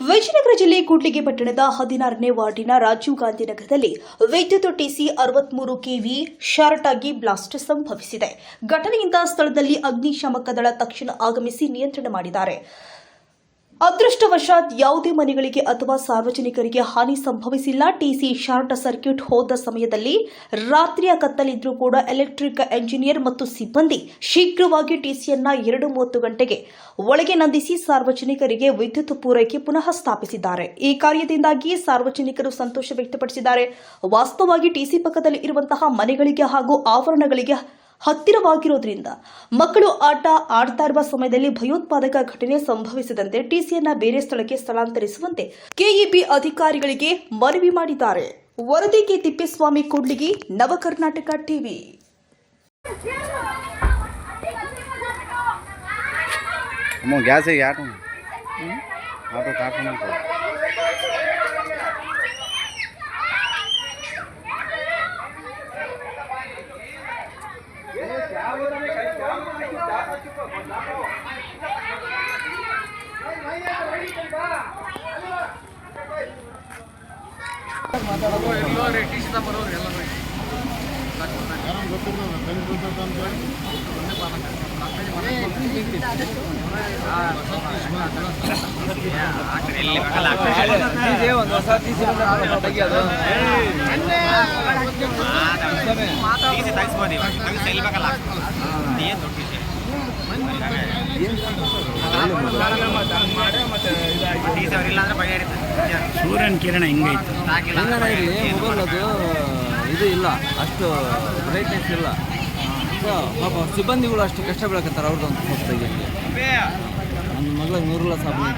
ವಿಜಯನಗರ ಜಿಲ್ಲೆ ಕೂಡ್ಲಿಗಿ ಪಟ್ಟಣದ 16ನೇ ವಾರ್ಡಿನ ರಾಜೀವ್ ಗಾಂಧಿ ನಗರದಲ್ಲಿ ವಿದ್ಯುತ್ ಟಿಸಿ 63 ಕೆವಿ ಶಾರ್ಟ್ ಆಗಿ ಬ್ಲಾಸ್ಟ್ ಸಂಭವಿಸಿದೆ. ಘಟನೆಯಿಂದ ಸ್ಥಳದಲ್ಲಿ ಅಗ್ನಿಶಾಮಕ ದಳ ತಕ್ಷಣ ಆಗಮಿಸಿ ನಿಯಂತ್ರಣ ಮಾಡಿದ್ದಾರೆ. ಅದೃಷ್ಟವಶಾತ್ ಯಾವುದೇ ಮನೆಗಳಿಗೆ ಅಥವಾ ಸಾರ್ವಜನಿಕರಿಗೆ ಹಾನಿ ಸಂಭವಿಸಿಲ್ಲ. ಟಿಸಿ ಶಾರ್ಟ್ ಸರ್ಕ್ಯೂಟ್ ಹೋದ ಸಮಯದಲ್ಲಿ ರಾತ್ರಿಯ ಕತ್ತಲಿದ್ರೂ ಕೂಡ ಎಲೆಕ್ಟ್ರಿಕ್ ಎಂಜಿನಿಯರ್ ಮತ್ತು ಸಿಬ್ಬಂದಿ ಶೀಘ್ರವಾಗಿ ಟಿಸಿಯನ್ನ 2:30 ಗಂಟೆಗೆ ಒಳಗೆ ನಂದಿಸಿ ಸಾರ್ವಜನಿಕರಿಗೆ ವಿದ್ಯುತ್ ಪೂರೈಕೆ ಪುನಃ ಸ್ಥಾಪಿಸಿದ್ದಾರೆ. ಈ ಕಾರ್ಯದಿಂದಾಗಿ ಸಾರ್ವಜನಿಕರು ಸಂತೋಷ ವ್ಯಕ್ತಪಡಿಸಿದ್ದಾರೆ. ವಾಸ್ತವವಾಗಿ ಟಿಸಿ ಪಕ್ಕದಲ್ಲಿ ಇರುವಂತಹ ಮನೆಗಳಿಗೆ ಹಾಗೂ ಆವರಣಗಳಿಗೆ ಹತ್ತಿರವಾಗಿರುವುದರಿಂದ ಮಕ್ಕಳು ಆಟ ಆಡ್ತಾ ಇರುವ ಸಮಯದಲ್ಲಿ ಭಯೋತ್ಪಾದಕ ಘಟನೆ ಸಂಭವಿಸದಂತೆ ಟಿಸಿಯನ್ನ ಬೇರೆ ಸ್ಥಳಕ್ಕೆ ಸ್ಥಳಾಂತರಿಸುವಂತೆ ಕೆಇಬಿ ಅಧಿಕಾರಿಗಳಿಗೆ ಮನವಿ ಮಾಡಿದ್ದಾರೆ. ವರದಿ ಕೆ ತಿಪ್ಪೇಸ್ವಾಮಿ, ಕೂಡ್ಲಿಗಿ, ನವಕರ್ನಾಟಕ ಟಿವಿ. ಸೂರ್ಯನ ಕಿರಣ ಹಿಂಗೈತೆ ಮೊಬೈಲ್ ಅದು ಇದು ಇಲ್ಲ, ಅಷ್ಟು ಬ್ರೈಟ್ನೆಸ್ ಇಲ್ಲ. ಸೊ ಪಾಪ ಸಿಬ್ಬಂದಿಗಳು ಅಷ್ಟು ಕಷ್ಟ ಬೀಳಕತ್ತಾರೆ. ಅವ್ರದ್ದೊಂದು ಸ್ವಲ್ಪ ತೆಗಿಯಕ್ಕೆ. ನನ್ನ ಮಗಳಿಗೆ 100 ಸಾಬೂನು